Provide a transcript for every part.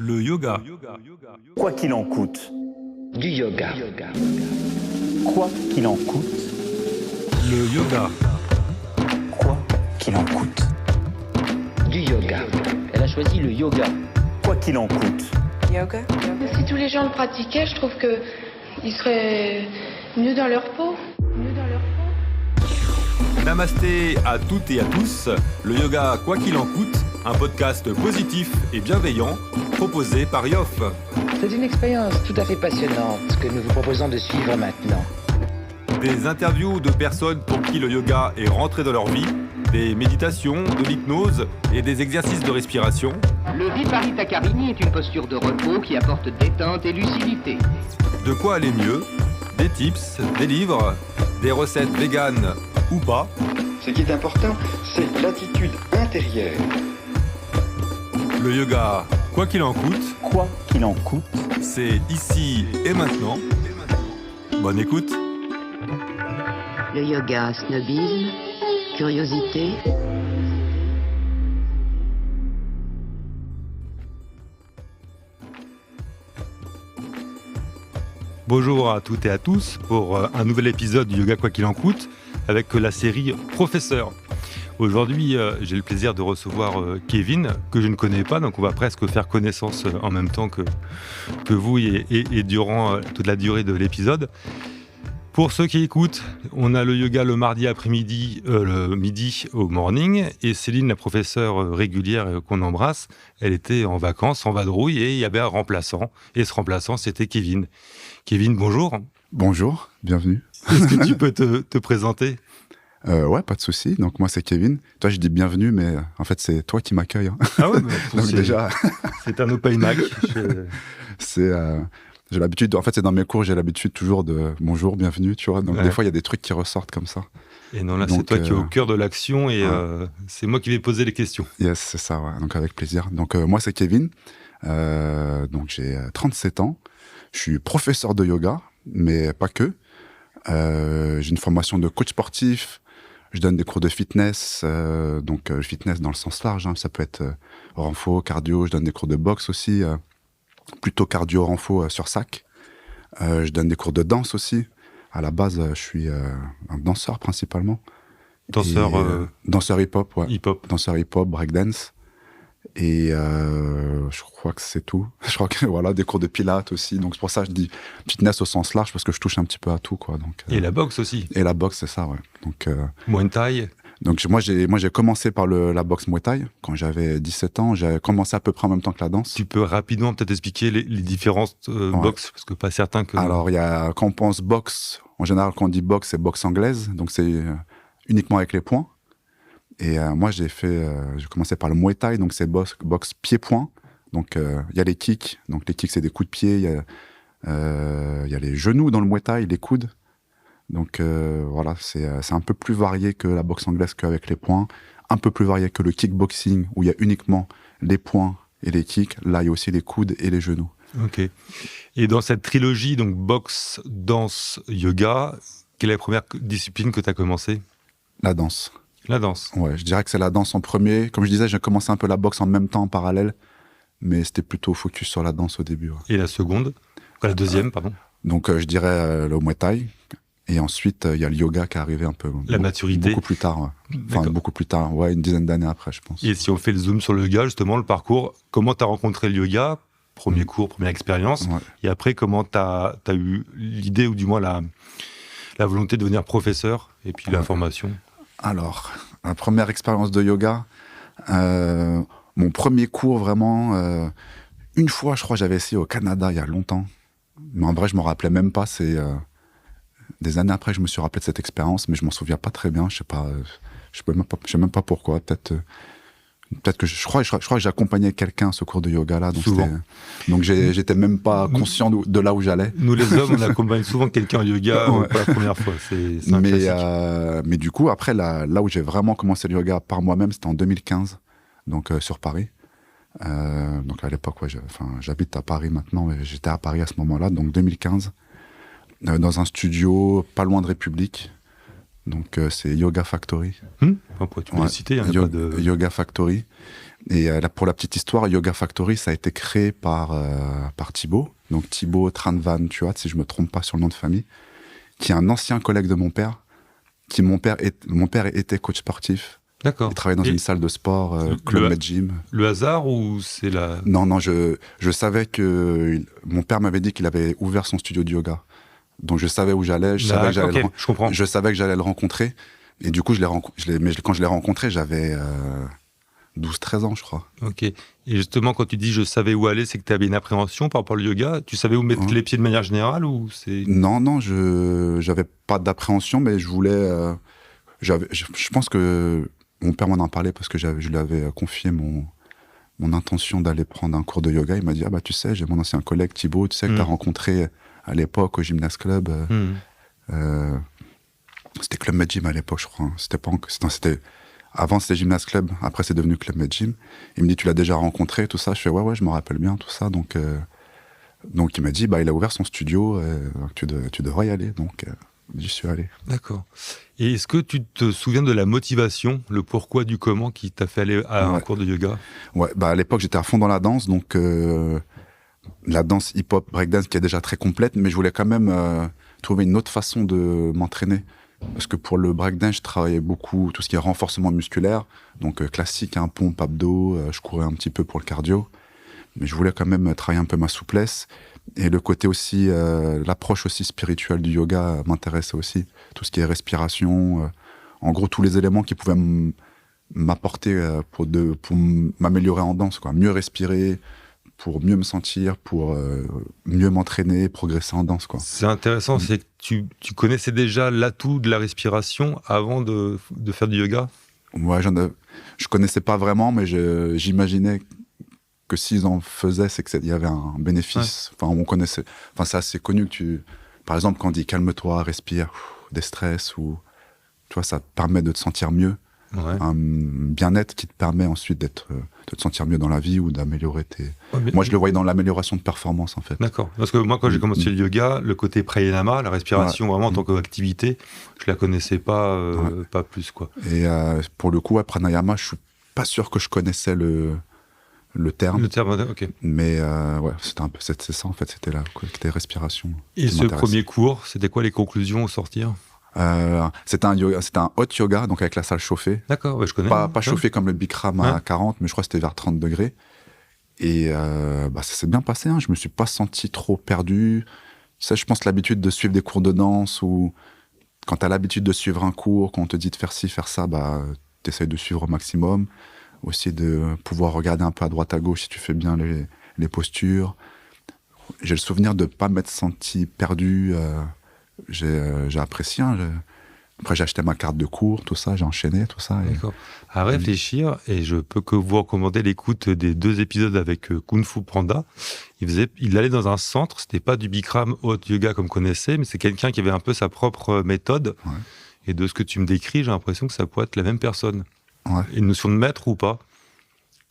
Le yoga. Quoi qu'il en coûte. Du yoga. Quoi qu'il en coûte. Le yoga. Quoi qu'il en coûte. Du yoga. Elle a choisi le yoga. Quoi qu'il en coûte. Yoga. Si tous les gens le pratiquaient, je trouve qu'ils seraient mieux dans leur peau. Namasté à toutes et à tous. Le yoga, quoi qu'il en coûte, un podcast positif et bienveillant proposé par Yoff. C'est une expérience tout à fait passionnante que nous vous proposons de suivre maintenant. Des interviews de personnes pour qui le yoga est rentré dans leur vie, des méditations, de l'hypnose et des exercices de respiration. Le Viparita Karini est une posture de repos qui apporte détente et lucidité. De quoi aller mieux, des tips, des livres, des recettes véganes ou pas. Ce qui est important, c'est l'attitude intérieure. Le yoga, quoi qu'il en coûte, Quoi qu'il en coûte. c'est ici et maintenant. Bonne écoute. Le yoga, snobisme, curiosité. Bonjour à toutes et à tous pour un nouvel épisode du Yoga quoi qu'il en coûte avec la série Professeur. Aujourd'hui, j'ai le plaisir de recevoir Kevin, que je ne connais pas, donc on va presque faire connaissance en même temps que vous et durant toute la durée de l'épisode. Pour ceux qui écoutent, on a le yoga le mardi après-midi, le midi au morning, et Céline, la professeure régulière qu'on embrasse, elle était en vacances, en vadrouille, et il y avait un remplaçant, et ce remplaçant, c'était Kevin. Kevin, bonjour. Bonjour, bienvenue. Est-ce que tu peux te présenter ? Ouais, pas de souci. Donc moi c'est Kevin. Toi je dis bienvenue, mais en fait c'est toi qui m'accueille. Hein. Ah ouais, donc déjà c'est un open mic. J'ai l'habitude. En fait c'est dans mes cours j'ai l'habitude toujours de bonjour, bienvenue. Tu vois. Donc ouais. Des fois il y a des trucs qui ressortent comme ça. Et non là donc, c'est toi qui es au cœur de l'action et ouais. C'est moi qui vais poser les questions. Yes, c'est ça. Ouais. Donc avec plaisir. Donc moi c'est Kevin. Donc j'ai 37 ans. Je suis professeur de yoga, mais pas que. J'ai une formation de coach sportif. Je donne des cours de fitness, donc fitness dans le sens large, hein, ça peut être renfo, cardio. Je donne des cours de boxe aussi, plutôt cardio, renfo sur sac. Je donne des cours de danse aussi. À la base, je suis un danseur principalement. Danseur hip-hop, ouais. Hip-hop. Danseur hip-hop, breakdance. Et je crois que c'est tout. Je crois que voilà, des cours de pilates aussi. Donc c'est pour ça que je dis fitness au sens large parce que je touche un petit peu à tout, quoi. Donc et la boxe aussi. Et la boxe, c'est ça, ouais. Donc Muay Thai. Donc moi j'ai commencé par la boxe Muay Thai quand j'avais 17 ans. J'ai commencé à peu près en même temps que la danse. Tu peux rapidement peut-être expliquer les différences boxe parce que pas certain que. Alors quand on pense boxe, en général quand on dit boxe, c'est boxe anglaise. Donc c'est uniquement avec les poings. Et moi, j'ai commencé par le Muay Thai, donc c'est boxe pied-point. Donc, il y a les kicks. Donc, les kicks, c'est des coups de pied. Il y a les genoux dans le Muay Thai, les coudes. Donc, voilà, c'est un peu plus varié que la boxe anglaise qu'avec les poings. Un peu plus varié que le kickboxing, où il y a uniquement les poings et les kicks. Là, il y a aussi les coudes et les genoux. Ok. Et dans cette trilogie, donc boxe, danse, yoga, quelle est la première discipline que tu as commencé ? La danse. La danse. Ouais, je dirais que c'est la danse en premier. Comme je disais, j'ai commencé un peu la boxe en même temps, en parallèle. Mais c'était plutôt focus sur la danse au début. Ouais. Et la seconde ? La deuxième, pardon. Donc, je dirais le Muay Thai. Et ensuite, il y a le yoga qui est arrivé un peu. La maturité. Beaucoup plus tard, ouais. Enfin, beaucoup plus tard. Ouais, une dizaine d'années après, je pense. Et si on fait le zoom sur le yoga, justement, le parcours, comment tu as rencontré le yoga ? Premier cours, première expérience. Ouais. Et après, comment tu as eu l'idée, ou du moins la volonté de devenir professeur, et puis la formation ? Alors, ma première expérience de yoga, mon premier cours vraiment, une fois, je crois, j'avais essayé au Canada il y a longtemps. Mais en vrai, je ne m'en rappelais même pas. C'est des années après que je me suis rappelé de cette expérience, mais je m'en souviens pas très bien. Je sais même pas pourquoi. Peut-être que je crois que j'accompagnais quelqu'un à ce cours de yoga là. Donc j'étais même pas conscient de là où j'allais. Nous les hommes, on accompagne souvent quelqu'un en yoga ouais. pour la première fois. C'est un classique. Mais du coup, après, là où j'ai vraiment commencé le yoga par moi-même, c'était en 2015, donc sur Paris. Donc à l'époque, ouais, j'habite à Paris maintenant, mais j'étais à Paris à ce moment-là, donc 2015, dans un studio pas loin de République. Donc c'est Yoga Factory. Enfin, tu peux les citer, il n'y a pas de... Yoga Factory. Et là, pour la petite histoire, Yoga Factory, ça a été créé par Thibaut. Donc Thibaut Tranvan, tu vois, si je me trompe pas sur le nom de famille, qui est un ancien collègue de mon père. Mon père était coach sportif. D'accord. Il travaillait dans une salle de sport, Club Med Gym. Le hasard ou c'est la... Non, je savais que... Mon père m'avait dit qu'il avait ouvert son studio de yoga. Donc je savais où j'allais, je savais que j'allais le rencontrer. Et du coup, mais quand je l'ai rencontré, j'avais 12-13 ans, je crois. Ok. Et justement, quand tu dis je savais où aller, c'est que tu avais une appréhension par rapport au yoga. Tu savais où mettre les pieds de manière générale ou c'est... Non, je n'avais pas d'appréhension, mais je voulais... je pense que mon père m'en a parlé parce que je lui avais confié mon intention d'aller prendre un cours de yoga. Il m'a dit, tu sais, j'ai mon ancien collègue Thibaut, tu sais, que tu as rencontré à l'époque au Gymnase Club. C'était Club Med Gym à l'époque, je crois. Avant, c'était Gymnase Club. Après, c'est devenu Club Med Gym. Il me dit, tu l'as déjà rencontré, tout ça. Je fais, ouais, je me rappelle bien, tout ça. Donc il m'a dit, il a ouvert son studio, tu devrais y aller. Donc, j'y suis allé. D'accord. Et est-ce que tu te souviens de la motivation, le pourquoi du comment qui t'a fait aller à un cours de yoga? Ouais, à l'époque, j'étais à fond dans la danse. Donc, la danse hip-hop, breakdance, qui est déjà très complète. Mais je voulais quand même trouver une autre façon de m'entraîner. Parce que pour le breakdance, je travaillais beaucoup tout ce qui est renforcement musculaire, donc classique, pompe, abdos, je courais un petit peu pour le cardio, mais je voulais quand même travailler un peu ma souplesse, et le côté aussi, l'approche aussi spirituelle du yoga m'intéressait aussi, tout ce qui est respiration, en gros tous les éléments qui pouvaient m'apporter pour m'améliorer en danse, quoi. Mieux respirer, pour mieux me sentir, pour mieux m'entraîner, progresser en danse, quoi. C'est intéressant, c'est que tu connaissais déjà l'atout de la respiration avant de faire du yoga? Ouais, je connaissais pas vraiment, mais j'imaginais que s'ils en faisaient, c'est qu'il y avait un bénéfice. Ouais. Enfin, on connaissait. Enfin, c'est assez connu que par exemple, quand on dit calme-toi, respire, des stress, ou tu vois, ça te permet de te sentir mieux. Ouais. Un bien-être qui te permet ensuite de te sentir mieux dans la vie ou d'améliorer tes... Moi, je le voyais dans l'amélioration de performance, en fait. D'accord. Parce que moi, quand j'ai commencé le yoga, le côté pranayama, la respiration vraiment en tant qu'activité, je la connaissais pas, pas plus, quoi. Et pour le coup, pranayama, je suis pas sûr que je connaissais le terme. Le terme, ok. Mais c'est ça, en fait, c'était la respiration. Et ce premier cours, c'était quoi les conclusions au sortir? C'était un hot yoga, donc avec la salle chauffée. D'accord, je connais. Pas chauffé comme le Bikram à 40, mais je crois que c'était vers 30 degrés. Et ça s'est bien passé, je me suis pas senti trop perdu. Ça, je pense l'habitude de suivre des cours de danse, ou quand tu as l'habitude de suivre un cours, quand on te dit de faire ci, faire ça, tu essayes de suivre au maximum. Aussi de pouvoir regarder un peu à droite à gauche si tu fais bien les postures. J'ai le souvenir de pas m'être senti perdu. J'ai apprécié. Après, j'ai acheté ma carte de cours, tout ça, j'ai enchaîné, tout ça. D'accord. À réfléchir, et je peux que vous recommander l'écoute des 2 épisodes avec Kung Fu Panda. Il allait dans un centre, c'était pas du Bikram hot yoga comme connaissait, mais c'est quelqu'un qui avait un peu sa propre méthode. Ouais. Et de ce que tu me décris, j'ai l'impression que ça pourrait être la même personne. Ouais. Une notion de maître ou pas?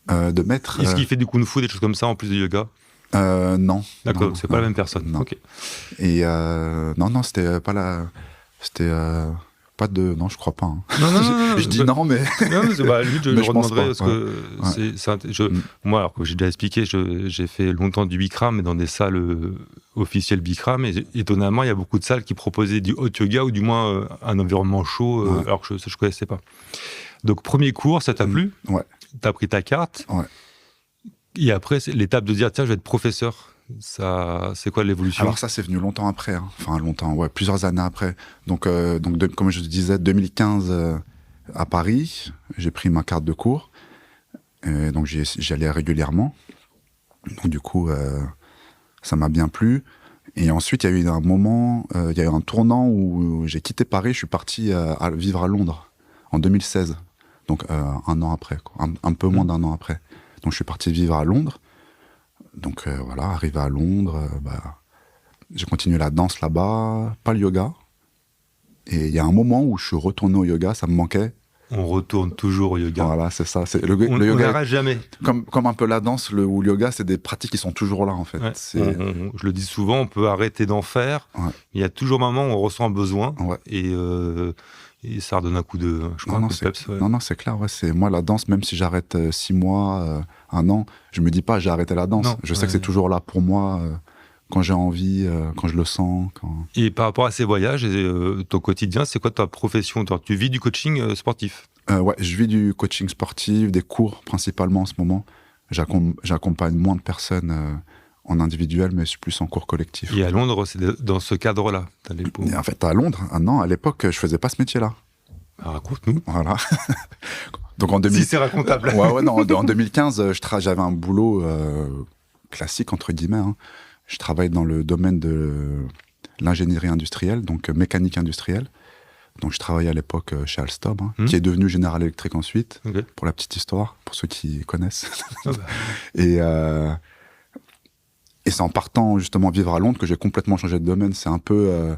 De maître. Est-ce qu'il fait du Kung Fu, des choses comme ça en plus du yoga? Non. D'accord, c'est pas la même personne. Non. Okay. Et non, c'était pas la. C'était pas de. Non, je crois pas. Non, je dis non, mais. Non, mais limite, je le redemanderai parce que moi, alors que j'ai déjà expliqué, j'ai fait longtemps du Bikram, mais dans des salles officielles Bikram. Et étonnamment, il y a beaucoup de salles qui proposaient du hot yoga ou du moins un environnement chaud, alors que je connaissais pas. Donc, premier cours, ça t'a plu? Ouais. T'as pris ta carte. Ouais. Et après, c'est l'étape de dire, tiens, je vais être professeur. Ça, c'est quoi l'évolution? Alors ça, c'est venu longtemps après. Enfin, longtemps, plusieurs années après. Donc comme je te disais, 2015, à Paris, j'ai pris ma carte de cours. Et donc, j'y allais régulièrement. Donc, du coup, ça m'a bien plu. Et ensuite, il y a eu un moment, il y a eu un tournant où j'ai quitté Paris. Je suis parti vivre à Londres en 2016. Donc, un an après, quoi. Un peu moins d'un an après. Donc, je suis parti vivre à Londres. Donc, arrivé à Londres, j'ai continué la danse là-bas, pas le yoga. Et il y a un moment où je suis retourné au yoga, ça me manquait. On retourne toujours au yoga. Voilà, c'est ça. On n'arrête jamais. Comme un peu la danse ou le yoga, c'est des pratiques qui sont toujours là, en fait. Ouais. Je le dis souvent, on peut arrêter d'en faire. Ouais. Il y a toujours un moment où on ressent un besoin. Ouais. Et et ça redonne un coup de, je crois, Non, un coup de peps. Ouais. non, c'est clair. Ouais, c'est moi la danse. Même si j'arrête 6 mois, 1 an, je me dis pas j'ai arrêté la danse. Non, je sais que c'est toujours là pour moi quand j'ai envie, quand je le sens. Et par rapport à ces voyages et ton quotidien, c'est quoi ta profession? Toi, tu vis du coaching sportif? Ouais, je vis du coaching sportif, des cours principalement en ce moment. J'accompagne moins de personnes en individuel, mais plus en cours collectif. Et à Londres, c'est dans ce cadre-là. Et en fait, à Londres, non, à l'époque, je faisais pas ce métier-là. Alors, raconte-nous. Voilà. Donc en Si c'est racontable. Ouais, non, en 2015, j'avais un boulot classique, entre guillemets. Hein. Je travaille dans le domaine de l'ingénierie industrielle, donc mécanique industrielle. Donc je travaillais à l'époque chez Alstom, qui est devenu General Electric ensuite, pour la petite histoire, pour ceux qui connaissent. Ah bah. Et c'est en partant justement vivre à Londres que j'ai complètement changé de domaine. C'est un peu...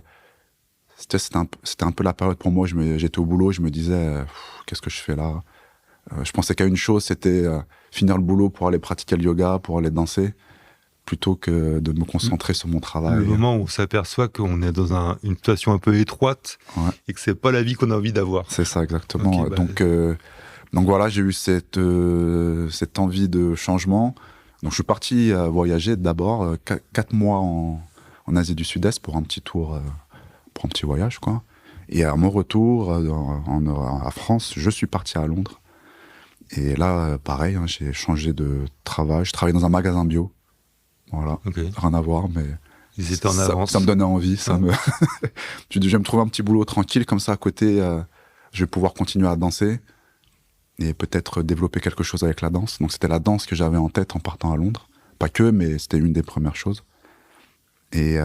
C'était un peu la période pour moi. J'étais au boulot, je me disais, qu'est-ce que je fais là? Je pensais qu'à une chose, c'était finir le boulot pour aller pratiquer le yoga, pour aller danser, plutôt que de me concentrer sur mon travail. Le moment où on s'aperçoit qu'on est dans une situation un peu étroite et que c'est pas la vie qu'on a envie d'avoir. C'est ça, exactement. Okay, donc voilà, j'ai eu cette envie de changement. Donc je suis parti voyager d'abord 4 mois en Asie du Sud-Est pour un petit tour, pour un petit voyage, quoi. Et à mon retour à France, je suis parti à Londres. Et là, pareil, j'ai changé de travail. Je travaillais dans un magasin bio. Voilà, rien à voir, mais ils étaient en avance. Ça me donnait envie. Je me dis, je vais me trouver un petit boulot tranquille, comme ça à côté, je vais pouvoir continuer à danser et peut-être développer quelque chose avec la danse. Donc c'était la danse que j'avais en tête en partant à Londres. Pas que, mais c'était une des premières choses. Et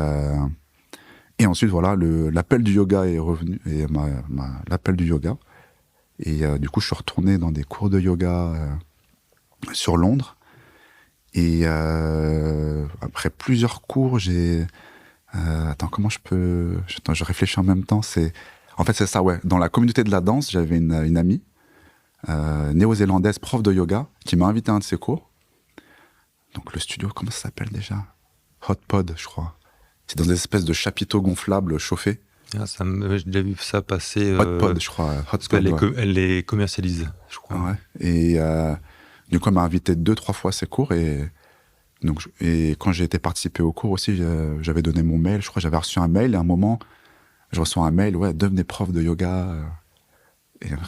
ensuite, voilà, l'appel du yoga est revenu, et l'appel du yoga. Et du coup, je suis retourné dans des cours de yoga sur Londres. Et après plusieurs cours, attends, comment je peux... je réfléchis en même temps. En fait, c'est ça, ouais. Dans la communauté de la danse, j'avais une amie néo-zélandaise, prof de yoga, qui m'a invité à un de ses cours. Donc le studio, comment ça s'appelle déjà? Hot Pod, je crois. C'est dans des espèces de chapiteaux gonflables chauffés. Ah, j'ai déjà vu ça passer. Hot Pod, je crois. Parce qu'elle elle les commercialise, je crois. Ouais. Et du coup, elle m'a invité 2-3 fois à ses cours. Et quand j'ai été participer au cours aussi, j'avais donné mon mail. Je crois que j'avais reçu un mail. Et à un moment, je reçois un mail, devenez prof de yoga.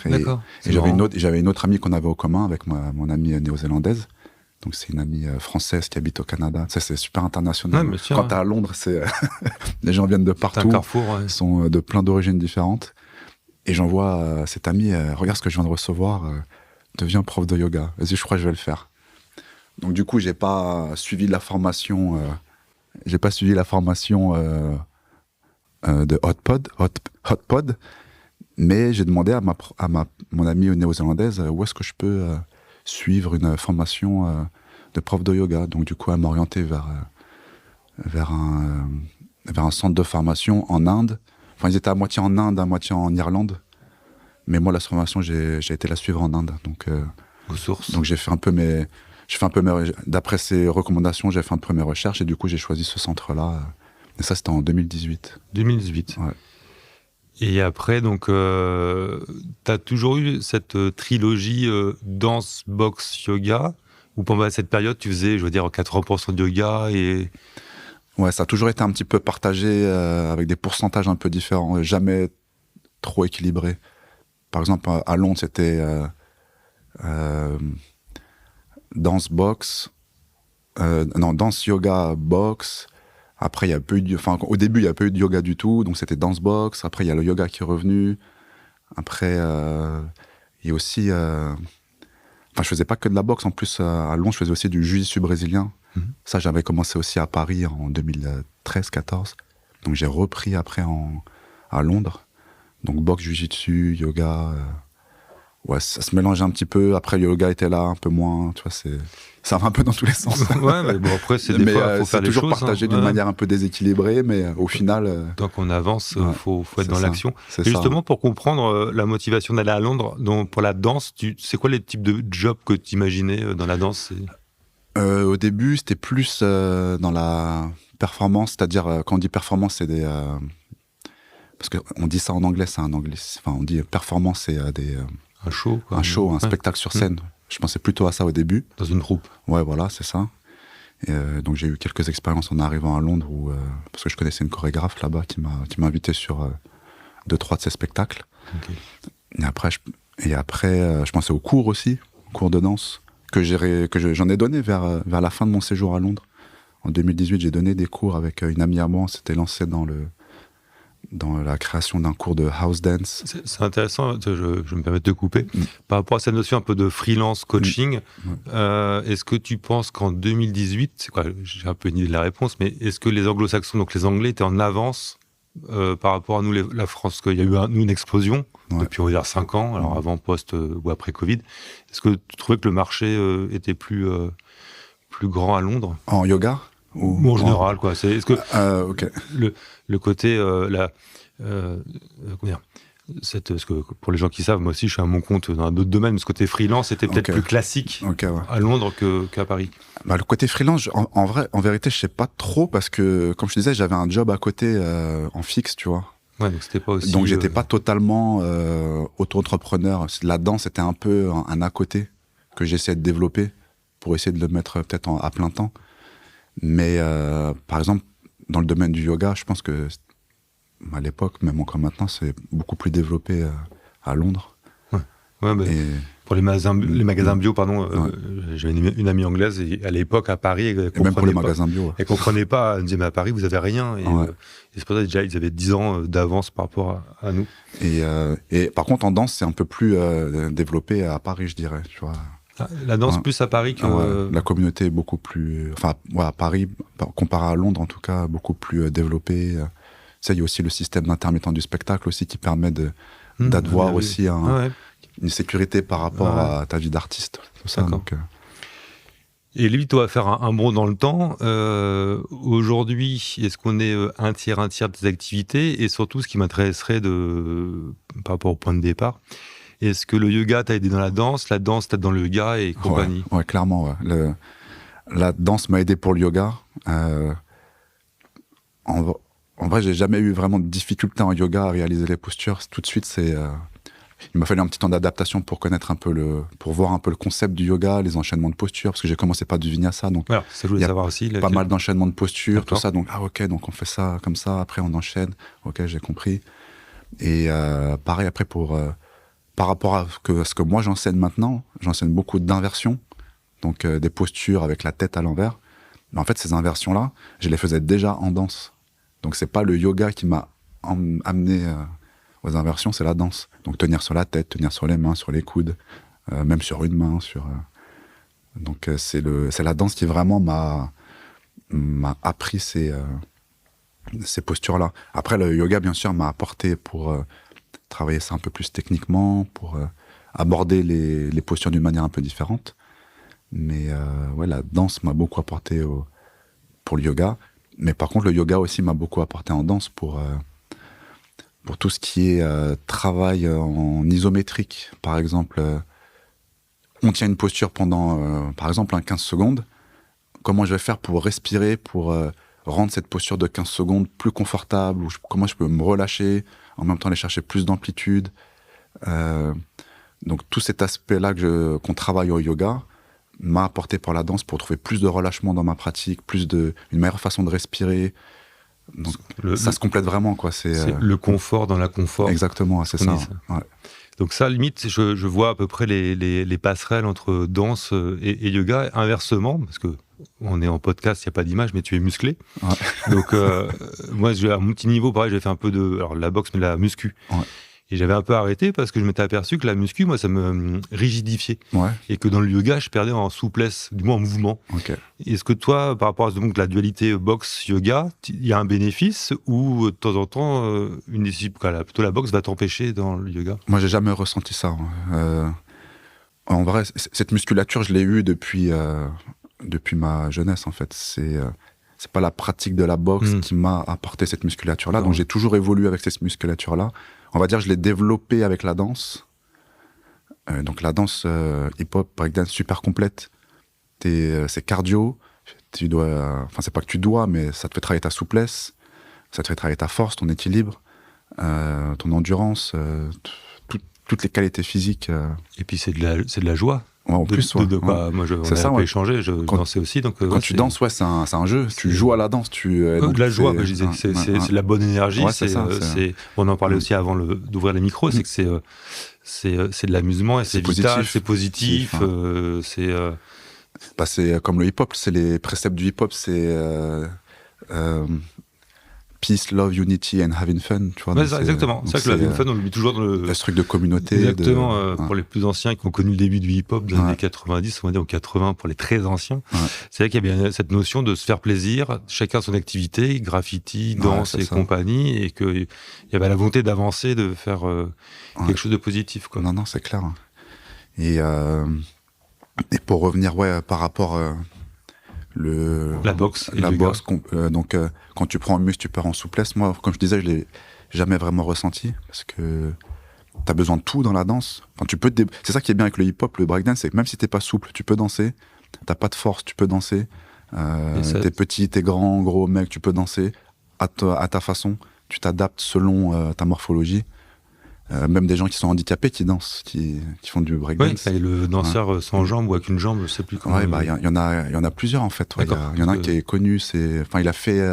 D'accord. Et j'avais une autre amie qu'on avait au commun avec mon amie néo-zélandaise. Donc c'est une amie française qui habite au Canada. Ça, c'est super international. Ouais, sûr, quand t'es à Londres, les gens viennent de partout. C'est un carrefour, Ils sont de plein d'origines différentes. Et j'envoie cette amie, regarde ce que je viens de recevoir, deviens prof de yoga. Vas-y, je crois que je vais le faire. Donc du coup, j'ai pas suivi la formation. J'ai pas suivi la formation de Hot Pod, mais j'ai demandé à mon amie néo-zélandaise où est-ce que je peux suivre une formation de prof de yoga. Donc du coup, elle m'a orienté vers un centre de formation en Inde. Enfin, ils étaient à moitié en Inde, à moitié en Irlande. Mais moi, la formation, j'ai été la suivre en Inde. Donc, aux sources. Donc j'ai fait un peu d'après ses recommandations, j'ai fait un peu mes recherches et du coup, j'ai choisi ce centre-là. Et ça, c'était en 2018. 2018. Ouais. Et après, donc, tu as toujours eu cette trilogie danse, boxe, yoga, où pendant cette période, tu faisais, 80% de yoga et... Ouais, ça a toujours été un petit peu partagé avec des pourcentages un peu différents, jamais trop équilibré. Par exemple, à Londres, c'était danse, boxe, danse, yoga, boxe. Après, il y a peu eu au début, il n'y a pas eu de yoga du tout, donc c'était danse boxe. Après, il y a le yoga qui est revenu. Après, il y a aussi... je faisais pas que de la boxe. En plus, à Londres, je faisais aussi du jiu-jitsu brésilien. Mm-hmm. Ça, j'avais commencé aussi à Paris en 2013-14. Donc, j'ai repris après à Londres. Donc, boxe, jiu-jitsu, yoga... ça se mélangeait un petit peu. Après, le yoga était là, un peu moins. Tu vois, ça va un peu dans tous les sens. Ouais, mais bon, après, c'est des fois, faut faire les choses. C'est toujours partagé d'une manière un peu déséquilibrée, mais au final... Tant qu'on avance, faut être dans l'action. Et justement, pour comprendre la motivation d'aller à Londres, pour la danse, c'est quoi les types de jobs que tu imaginais dans la danse? Au début, c'était plus dans la performance, c'est-à-dire, quand on dit performance, c'est parce qu'on dit ça en anglais, c'est un anglais. Enfin, on dit performance, c'est Un show, quoi. un show, un Ouais. spectacle sur scène. Je pensais plutôt à ça au début. Dans une troupe. Ouais, voilà, c'est ça. Et, donc j'ai eu quelques expériences en arrivant à Londres, parce que je connaissais une chorégraphe là-bas qui m'a invité sur 2-3 de ses spectacles. Ok. Et après, je pensais aux cours aussi, aux cours de danse, j'en ai donné vers la fin de mon séjour à Londres. En 2018, j'ai donné des cours avec une amie à moi. On s'était lancé dans la création d'un cours de house dance. C'est intéressant, je me permets de te couper. Par rapport à cette notion un peu de freelance coaching, est-ce que tu penses qu'en 2018, c'est quoi, j'ai un peu une idée de la réponse, mais est-ce que les anglo-saxons, donc les Anglais, étaient en avance par rapport à nous, la France, qu'il y a eu une explosion depuis, on va dire, 5 ans, alors avant, post ou après Covid. Est-ce que tu trouvais que le marché était plus grand à Londres? En yoga Ou en général, quoi. Est-ce que ok. le côté, comment dire, parce que pour les gens qui savent, moi aussi, je suis à mon compte dans un autre domaine, mais ce côté freelance était peut-être plus classique à Londres qu'à Paris. Bah, le côté freelance, en vérité, je sais pas trop, parce que, comme je te disais, j'avais un job à côté en fixe, tu vois. Ouais, donc c'était pas aussi. Donc j'étais pas totalement auto-entrepreneur. La danse était un peu un à côté que j'essayais de développer pour essayer de le mettre peut-être à plein temps. Mais par exemple, dans le domaine du yoga, je pense que à l'époque, même encore maintenant, c'est beaucoup plus développé à Londres. Ouais, mais pour les magasins bio, pardon, j'avais une amie anglaise et à l'époque à Paris, et même pour les magasins bio. Elle comprenait pas, elle me disait mais à Paris vous avez rien et c'est pour ça déjà ils avaient 10 ans d'avance par rapport à nous. Et par contre en danse c'est un peu plus développé à Paris, je dirais, tu vois. La danse plus à Paris que... La communauté est beaucoup plus... Enfin, à Paris, comparé à Londres en tout cas, beaucoup plus développée. Ça, il y a aussi le système d'intermittent du spectacle aussi qui permet d'avoir aussi une sécurité par rapport à ta vie d'artiste. Tout ça, donc, Et lui, toi, à faire un bond dans le temps, aujourd'hui, est-ce qu'on est un tiers de tes activités? Et surtout, ce qui m'intéresserait par rapport au point de départ, est-ce que le yoga t'a aidé dans la danse t'aide dans le yoga et compagnie? Ouais, clairement. Ouais. La danse m'a aidé pour le yoga. En vrai, j'ai jamais eu vraiment de difficulté en yoga à réaliser les postures. Tout de suite, il m'a fallu un petit temps d'adaptation pour connaître pour voir un peu le concept du yoga, les enchaînements de postures, parce que j'ai commencé par du vinyasa, donc voilà, ça je voulais savoir aussi. Pas mal d'enchaînements de postures, tout ça. Donc donc on fait ça comme ça. Après on enchaîne. Ok, j'ai compris. Et pareil après par rapport à ce que moi j'enseigne maintenant, j'enseigne beaucoup d'inversions, donc des postures avec la tête à l'envers. Mais en fait, ces inversions-là, je les faisais déjà en danse. Donc c'est pas le yoga qui m'a amené aux inversions, c'est la danse. Donc tenir sur la tête, tenir sur les mains, sur les coudes, même sur une main. Donc c'est la danse qui vraiment m'a appris ces postures-là. Après, le yoga, bien sûr, m'a apporté pour travailler ça un peu plus techniquement, pour aborder les postures d'une manière un peu différente. Mais la danse m'a beaucoup apporté pour le yoga. Mais par contre, le yoga aussi m'a beaucoup apporté en danse pour tout ce qui est travail en isométrique. Par exemple, on tient une posture pendant, par exemple, 15 secondes. Comment je vais faire pour respirer, pour rendre cette posture de 15 secondes plus confortable, comment je peux me relâcher, en même temps aller chercher plus d'amplitude. Donc tout cet aspect-là qu'on travaille au yoga m'a apporté pour la danse pour trouver plus de relâchement dans ma pratique, une meilleure façon de respirer. Donc, ça se complète vraiment, quoi. C'est le confort dans la confort. Exactement, c'est ça. Ouais. Donc ça, limite, je vois à peu près les passerelles entre danse et yoga. Inversement, parce que on est en podcast, il n'y a pas d'image, mais tu es musclé. Ouais. Donc moi, à mon petit niveau, pareil, j'ai fait un peu de la boxe, mais de la muscu. Ouais. Et j'avais un peu arrêté parce que je m'étais aperçu que la muscu, moi, ça me rigidifiait. Ouais. Et que dans le yoga, je perdais en souplesse, du moins en mouvement. Okay. Est-ce que toi, par rapport à donc, la dualité boxe-yoga, il y a un bénéfice ou de temps en temps, une discipline, plutôt la boxe va t'empêcher dans le yoga? Moi, j'ai jamais ressenti ça. En vrai, cette musculature, je l'ai eue depuis ma jeunesse, en fait. C'est pas la pratique de la boxe qui m'a apporté cette musculature-là. Donc, j'ai toujours évolué avec cette musculature-là. On va dire, je l'ai développé avec la danse. Donc la danse hip-hop, breakdance, super complète. C'est cardio. Enfin, c'est pas que tu dois, mais ça te fait travailler ta souplesse. Ça te fait travailler ta force, ton équilibre. ton endurance, toutes les qualités physiques. Et puis c'est de la joie. Ouais, en plus, ouais. Moi, on C'est a ça, un peu ouais. échangé, je dansais aussi. Donc, Quand tu danses, c'est un jeu. Tu joues à la danse. De la joie, je disais. C'est de la bonne énergie. Ouais, on en parlait aussi avant d'ouvrir les micros. C'est que c'est de l'amusement et c'est vital, c'est positif. C'est comme le hip-hop. C'est les préceptes du hip-hop. C'est peace, love, unity and having fun. Tu vois, exactement. C'est vrai que having fun, on l'oublie toujours dans le truc de communauté. Exactement. Pour les plus anciens qui ont connu le début du hip-hop des années 90, on va dire, ou 80 pour les très anciens. Ouais. C'est vrai qu'il y a bien cette notion de se faire plaisir, chacun son activité, graffiti, danse et compagnie, et qu'il y avait la volonté d'avancer, de faire quelque chose de positif, quoi. Non, c'est clair. Et pour revenir, par rapport la boxe. Donc, quand tu prends un muscle, tu perds en souplesse. Moi, comme je disais, je l'ai jamais vraiment ressenti parce que t'as besoin de tout dans la danse. Enfin, c'est ça qui est bien avec le hip-hop, le breakdance, c'est que même si t'es pas souple, tu peux danser. T'as pas de force, tu peux danser. T'es petit, t'es grand, gros mec, tu peux danser à ta façon. Tu t'adaptes selon ta morphologie. Même des gens qui sont handicapés qui dansent, qui font du breakdance. Oui, et le danseur sans jambe ou avec une jambe, je sais plus comment. Ouais, il y en a plusieurs en fait. Il y en a un qui est connu, il a fait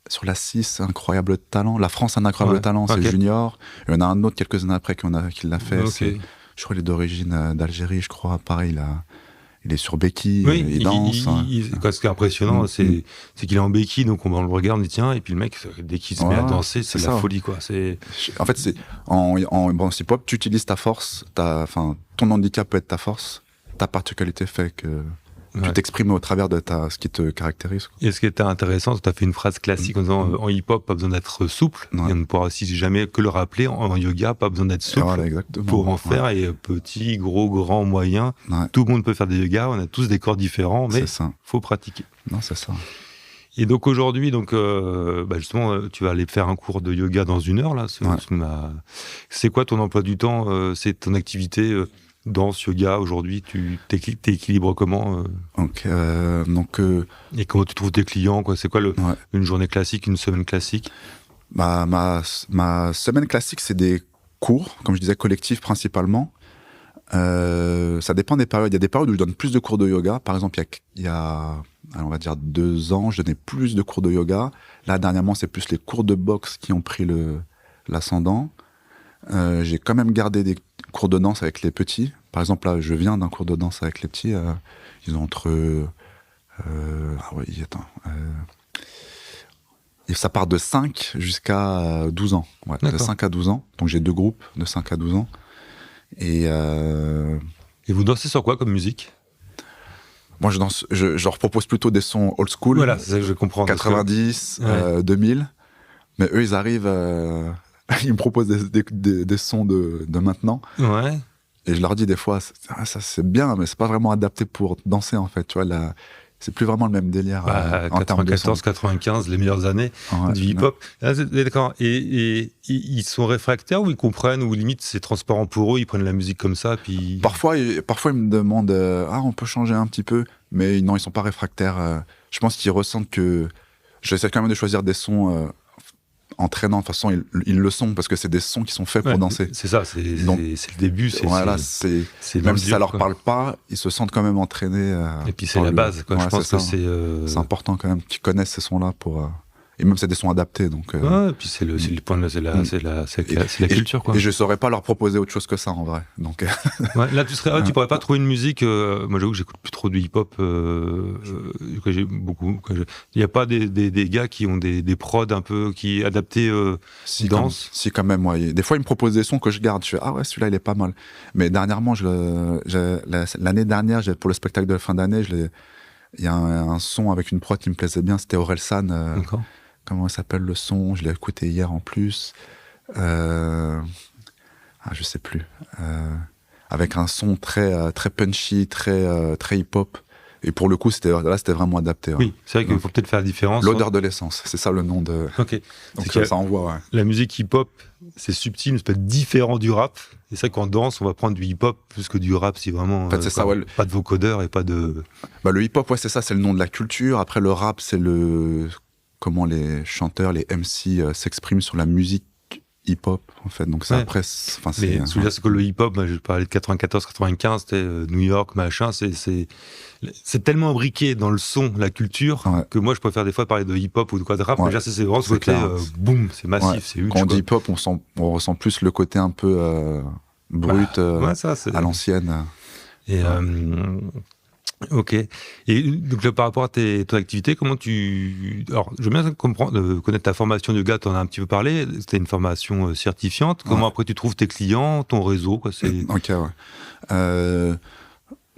sur la 6 incroyable talent. La France un incroyable talent, c'est Junior. Il y en a un autre quelques années après qui l'a fait. Je crois qu'il est d'origine d'Algérie, je crois. Pareil, il est sur béquille, il danse. Ce qui est impressionnant, c'est qu'il est en béquille, donc on le regarde, on dit tiens, et puis le mec, dès qu'il se met à danser, c'est de la folie, quoi. En fait, en hip-hop, tu utilises ta force, ton handicap peut être ta force, ta particularité fait que tu t'exprimes au travers de ce qui te caractérise. Et ce qui était intéressant, tu as fait une phrase classique en disant en hip-hop, pas besoin d'être souple, et on ne pourra aussi jamais que le rappeler, en yoga, pas besoin d'être souple pour en faire, et petit, gros, grand, moyen, tout le monde peut faire des yogas, on a tous des corps différents, mais il faut pratiquer. Non, c'est ça. Et donc aujourd'hui, justement, tu vas aller faire un cours de yoga dans 1 heure, là. C'est quoi ton emploi du temps? C'est ton activité danse, yoga, aujourd'hui, tu t'équilibres comment Et comment tu trouves tes clients, quoi? C'est quoi une journée classique, une semaine classique? Ma semaine classique, c'est des cours, comme je disais, collectifs principalement. Ça dépend des périodes. Il y a des périodes où je donne plus de cours de yoga. Par exemple, il y a on va dire 2 ans, je donnais plus de cours de yoga. Là, dernièrement, c'est plus les cours de boxe qui ont pris l'ascendant. J'ai quand même gardé des cours de danse avec les petits. Par exemple, là, je viens d'un cours de danse avec les petits. Ils ont entre... ça part de 5 jusqu'à 12 ans. Ouais, de 5 à 12 ans. Donc, j'ai 2 groupes de 5 à 12 ans. Et vous dansez sur quoi comme musique? Moi, je leur propose plutôt des sons old school. Voilà, c'est ça que je comprends. 90, 2000. Mais eux, ils arrivent... ils me proposent des sons de maintenant. Ouais. Et je leur dis des fois, ça c'est bien, mais c'est pas vraiment adapté pour danser, en fait. Tu vois, c'est plus vraiment le même délire. En 94, 95, les meilleures années du hip-hop. D'accord. Et ils sont réfractaires ou ils comprennent, ou limite c'est transparent pour eux, ils prennent la musique comme ça, puis... Parfois ils me demandent on peut changer un petit peu, mais non, ils sont pas réfractaires. Je pense qu'ils ressentent que j'essaie quand même de choisir des sons entraînants. De toute façon, ils le sont parce que c'est des sons qui sont faits pour danser. C'est ça, c'est le début. Même si ça leur parle pas, ils se sentent quand même entraînés. Et puis c'est la base, quoi. Je pense que c'est important quand même qu'ils connaissent ces sons-là pour. Et même c'est des sons adaptés, donc. Et puis c'est le point, c'est la culture, quoi. Et je saurais pas leur proposer autre chose que ça en vrai. Donc. Là tu pourrais pas trouver une musique. Moi j'avoue que j'écoute plus trop du hip-hop. Que j'ai beaucoup. Il y a pas des gars qui ont des prods un peu qui adaptés danse. Si quand même, ouais. Des fois ils me proposent des sons que je garde. Je fais celui-là il est pas mal. Mais dernièrement, l'année dernière, pour le spectacle de la fin d'année, il y a un son avec une prod qui me plaisait bien. C'était Orelsan. D'accord. Comment s'appelle le son? Je l'ai écouté hier en plus. Je sais plus. Avec un son très punchy, très hip-hop. Et pour le coup, c'était vraiment adapté. Oui, c'est vrai qu'il faut peut-être faire la différence. L'odeur de l'essence, c'est ça le nom de... Ok. Donc ça envoie, ouais. La musique hip-hop, c'est subtil, mais c'est peut-être différent du rap. Et c'est vrai qu'en danse, on va prendre du hip-hop plus que du rap, si vraiment... En fait, c'est ça, ouais. Pas de vocodeur et pas de... le hip-hop, ouais, c'est ça, c'est le nom de la culture. Après, le rap, c'est comment les chanteurs, les MC s'expriment sur la musique hip-hop, en fait. Donc, c'est Ouais. après. Mais ce que je veux dire, c'est que le hip-hop, je parlais de 94-95, c'était New York, machin, c'est tellement imbriqué dans le son, la culture, que moi, je préfère des fois parler de hip-hop ou de quoi de rap. Déjà, c'est vraiment ce côté, boum, c'est massif, c'est huge. Quand on dit hip-hop, on ressent plus le côté un peu brut, à l'ancienne. Et ok. Et donc là, par rapport à ton activité, comment alors, je veux bien connaître ta formation de yoga, tu en as un petit peu parlé, c'était une formation certifiante. Comment après tu trouves tes clients, ton réseau, quoi, Ok, ouais.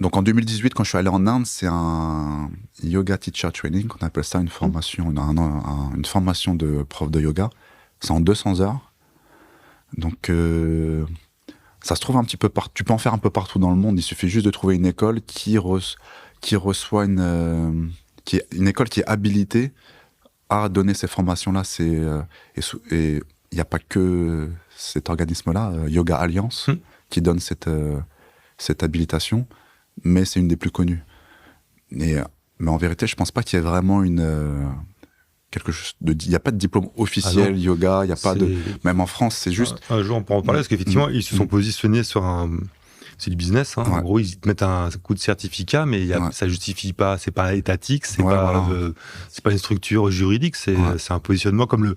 Donc en 2018, quand je suis allé en Inde, c'est un yoga teacher training, on appelle ça une formation, une formation de prof de yoga. C'est en 200 heures. Donc ça se trouve un petit peu partout. Tu peux en faire un peu partout dans le monde. Il suffit juste de trouver une école qui reçoit une école qui est habilitée à donner ces formations-là. Et il n'y a pas que cet organisme-là, Yoga Alliance, qui donne cette habilitation, mais c'est une des plus connues. Mais en vérité, je pense pas qu'il y ait vraiment quelque chose il n'y a pas de diplôme officiel yoga, il y a pas de, même en France, c'est juste. Un jour, on peut en parler parce qu'effectivement, ils se sont positionnés sur c'est du business, hein. En gros, ils te mettent un coup de certificat, mais ça justifie pas, c'est pas étatique, c'est pas une structure juridique, c'est un positionnement comme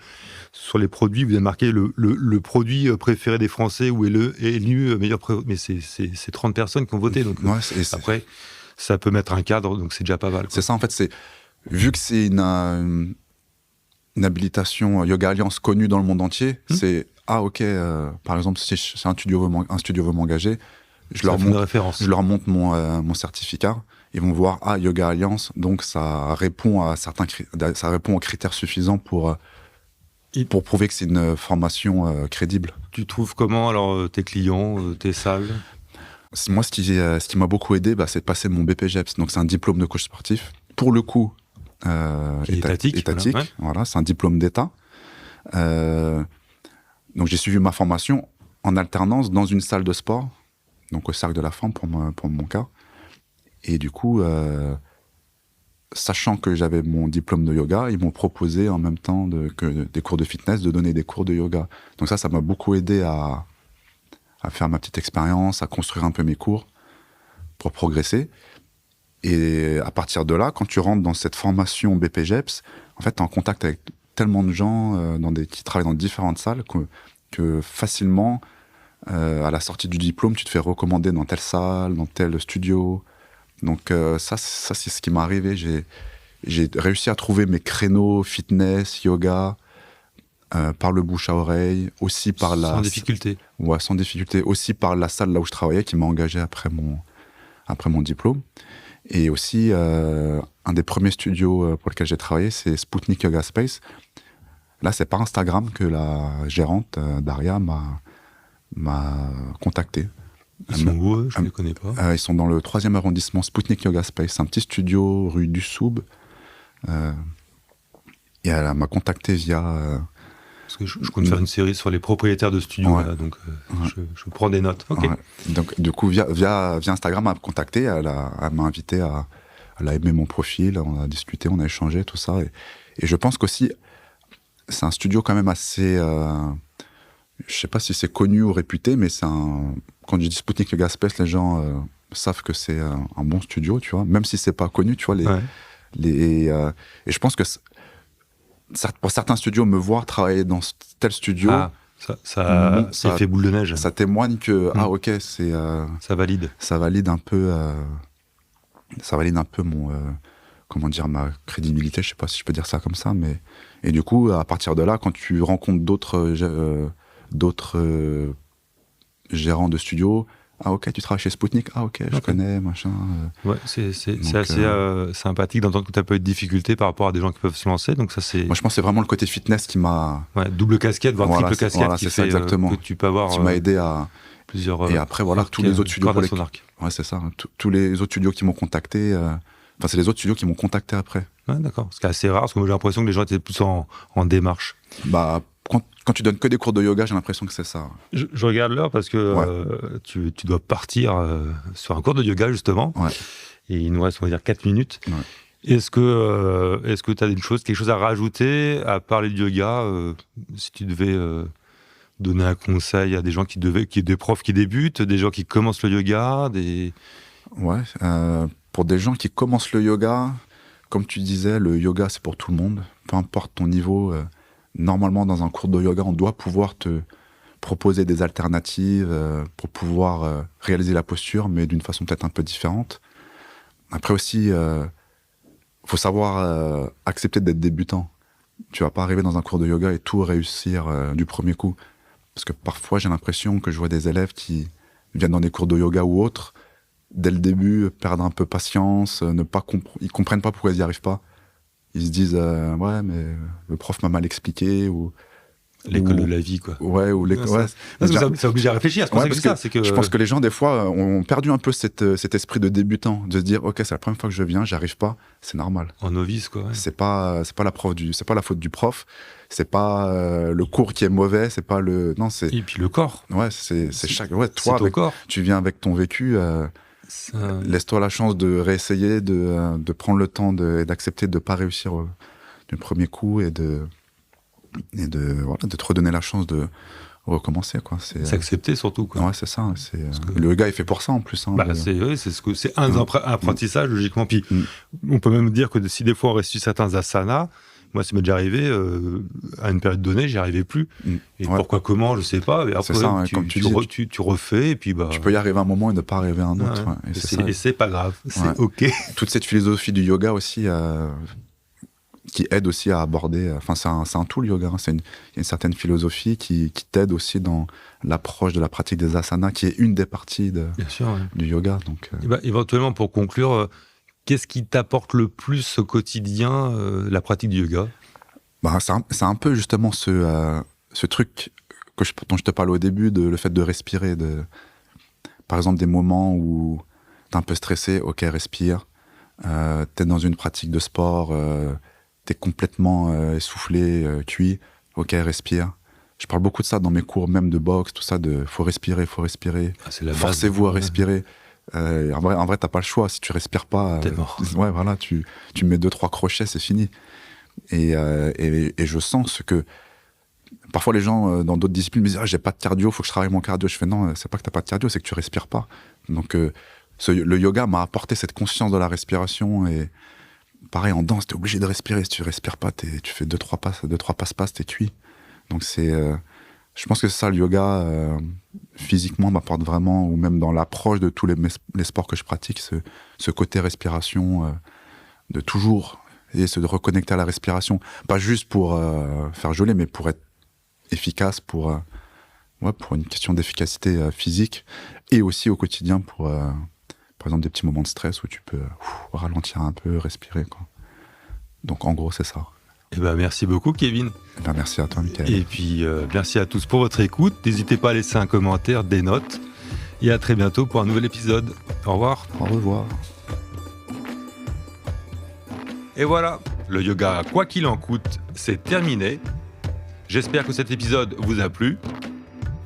sur les produits, vous avez marqué le produit préféré des Français ou élu meilleur mais c'est 30 personnes qui ont voté, donc après, ça peut mettre un cadre, donc c'est déjà pas mal, quoi. C'est ça, en fait, vu que c'est une habilitation Yoga Alliance connue dans le monde entier, c'est par exemple, si un studio veut m'engager, je leur montre mon certificat, ils vont voir Yoga Alliance, donc ça répond aux critères suffisants pour prouver que c'est une formation crédible. Tu trouves comment alors tes clients, tes salles? Moi, ce qui m'a beaucoup aidé, c'est de passer mon BPJEPS, donc c'est un diplôme de coach sportif. Pour le coup, étatique. Voilà, c'est un diplôme d'État. Donc j'ai suivi ma formation en alternance dans une salle de sport, donc au Cercle de la Femme pour mon cas. Et du coup, sachant que j'avais mon diplôme de yoga, ils m'ont proposé en même temps que des cours de fitness, de donner des cours de yoga. Donc ça m'a beaucoup aidé à faire ma petite expérience, à construire un peu mes cours pour progresser. Et à partir de là, quand tu rentres dans cette formation BPJEPS, en fait, tu es en contact avec tellement de gens qui travaillent dans différentes salles que facilement, à la sortie du diplôme, tu te fais recommander dans telle salle, dans tel studio. Donc ça c'est ce qui m'est arrivé. J'ai réussi à trouver mes créneaux fitness, yoga, par le bouche à oreille, aussi par sans difficulté. Ouais, sans difficulté. Aussi par la salle là où je travaillais, qui m'a engagé après mon diplôme. Et aussi, un des premiers studios pour lesquels j'ai travaillé, c'est Spoutnik Yoga Space. Là, c'est par Instagram que la gérante, Daria, m'a contacté. Ils sont où, je ne les connais pas. Ils sont dans le 3e arrondissement, Spoutnik Yoga Space. C'est un petit studio rue du Soub. Et elle m'a contacté via... Parce que je compte faire une série sur les propriétaires de studios, là, donc je prends des notes. Okay. Ouais. Donc, du coup, via Instagram, elle m'a contacté, elle m'a invité elle a aimé mon profil, on a discuté, on a échangé, tout ça. Et je pense qu'aussi, c'est un studio quand même assez... je sais pas si c'est connu ou réputé, mais quand je dis Spoutnik Yoga Space, les gens savent que c'est un bon studio, tu vois, même si c'est pas connu, tu vois. Et je pense que pour certains studios, me voir travailler dans tel studio, ça fait boule de neige. Ça témoigne que ça valide. Ça valide un peu mon ma crédibilité. Je sais pas si je peux dire ça comme ça, mais et du coup, à partir de là, quand tu rencontres d'autres gérants de studios. Tu travailles chez Spoutnik. Je connais, machin. Ouais, c'est assez sympathique d'entendre que tu n'as pas eu de difficultés par rapport à des gens qui peuvent se lancer. Donc ça, c'est... Moi, je pense que c'est vraiment le côté fitness qui m'a... double casquette, voire triple casquette qui fait exactement. Que tu peux avoir... Qui m'a aidé à... plusieurs... Et après, tous les autres studios... c'est ça. Tous les autres studios qui m'ont contacté... c'est les autres studios qui m'ont contacté après. Ouais, d'accord. Ce qui est assez rare, parce que moi, j'ai l'impression que les gens étaient plus en démarche. Quand tu donnes que des cours de yoga, j'ai l'impression que c'est ça. Je regarde l'heure parce que tu dois partir sur un cours de yoga, justement. Ouais. Et il nous reste, on va dire, 4 minutes. Ouais. Est-ce que tu as quelque chose à rajouter, à parler de yoga, si tu devais donner un conseil à des gens des profs qui débutent, des gens qui commencent le yoga, Ouais, pour des gens qui commencent le yoga, comme tu disais, le yoga c'est pour tout le monde, peu importe ton niveau. Normalement, dans un cours de yoga, on doit pouvoir te proposer des alternatives pour pouvoir réaliser la posture, mais d'une façon peut-être un peu différente. Après aussi, faut savoir accepter d'être débutant. Tu vas pas arriver dans un cours de yoga et tout réussir du premier coup. Parce que parfois, j'ai l'impression que je vois des élèves qui viennent dans des cours de yoga ou autres, dès le début, perdre un peu patience, ils comprennent pas pourquoi ils n'y arrivent pas. Ils se disent ouais, mais le prof m'a mal expliqué, ou l'école de la vie, quoi. Ouais, ou l'école. Ça oblige à réfléchir. Je pense que les gens, des fois, ont perdu un peu cet esprit de débutant, de se dire, ok, c'est la première fois que je viens, j'arrive pas, c'est normal. En novice, quoi. Ouais. C'est pas la faute du prof, c'est pas le cours qui est mauvais, c'est pas le. Non, c'est. Et puis le corps. Ouais, c'est chaque. Ouais, toi, c'est ton corps. Tu viens avec ton vécu. Laisse-toi la chance de réessayer, de prendre le temps et d'accepter de ne pas réussir du premier coup et de te redonner la chance de recommencer, quoi. C'est accepter surtout, quoi. Ouais, c'est ça. Le yoga est fait pour ça en plus. Hein, c'est un apprentissage, logiquement. Puis on peut même dire que si des fois on réussit certains asanas, moi, ça m'est déjà arrivé, à une période donnée, j'y arrivais plus. Et pourquoi, comment, je sais pas. Et après, ça, tu refais, et puis tu peux y arriver à un moment et ne pas arriver à un autre. Ouais. Et c'est pas grave, c'est OK. Toute cette philosophie du yoga aussi, qui aide aussi à aborder... Enfin, c'est un tout, le yoga. Hein. Il y a une certaine philosophie qui t'aide aussi dans l'approche de la pratique des asanas, qui est une des parties du yoga. Donc, éventuellement, pour conclure... Qu'est-ce qui t'apporte le plus au quotidien, la pratique du yoga ? C'est un peu justement ce truc dont je te parlais au début, le fait de respirer. Par exemple, des moments où t'es un peu stressé, ok, respire. T'es dans une pratique de sport, t'es complètement essoufflé, cuit, ok, respire. Je parle beaucoup de ça dans mes cours, même de boxe, tout ça, faut respirer. Forcez-vous à respirer. En vrai, t'as pas le choix. Si tu respires pas, t'es mort. Ouais, voilà, tu mets 2-3 crochets, c'est fini. Et je sens que parfois les gens dans d'autres disciplines me disent, j'ai pas de cardio, faut que je travaille mon cardio. Je fais non, c'est pas que t'as pas de cardio, c'est que tu respires pas. Donc le yoga m'a apporté cette conscience de la respiration. Et pareil, en danse, t'es obligé de respirer. Si tu respires pas, tu fais 2-3 passes, t'es cuit. Donc je pense que c'est ça, le yoga, physiquement, m'apporte vraiment, ou même dans l'approche de tous les sports que je pratique, ce côté respiration, de toujours essayer de reconnecter à la respiration. Pas juste pour faire joli, mais pour être efficace, pour une question d'efficacité physique, et aussi au quotidien pour, par exemple, des petits moments de stress où tu peux ralentir un peu, respirer, quoi. Donc, en gros, c'est ça. Merci beaucoup, Kevin. Merci à toi, Michael. Et puis, merci à tous pour votre écoute. N'hésitez pas à laisser un commentaire, des notes. Et à très bientôt pour un nouvel épisode. Au revoir. Au revoir. Et voilà, le yoga, quoi qu'il en coûte, c'est terminé. J'espère que cet épisode vous a plu.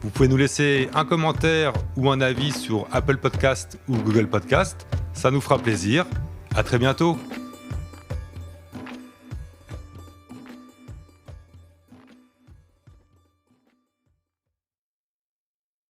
Vous pouvez nous laisser un commentaire ou un avis sur Apple Podcast ou Google Podcast. Ça nous fera plaisir. À très bientôt.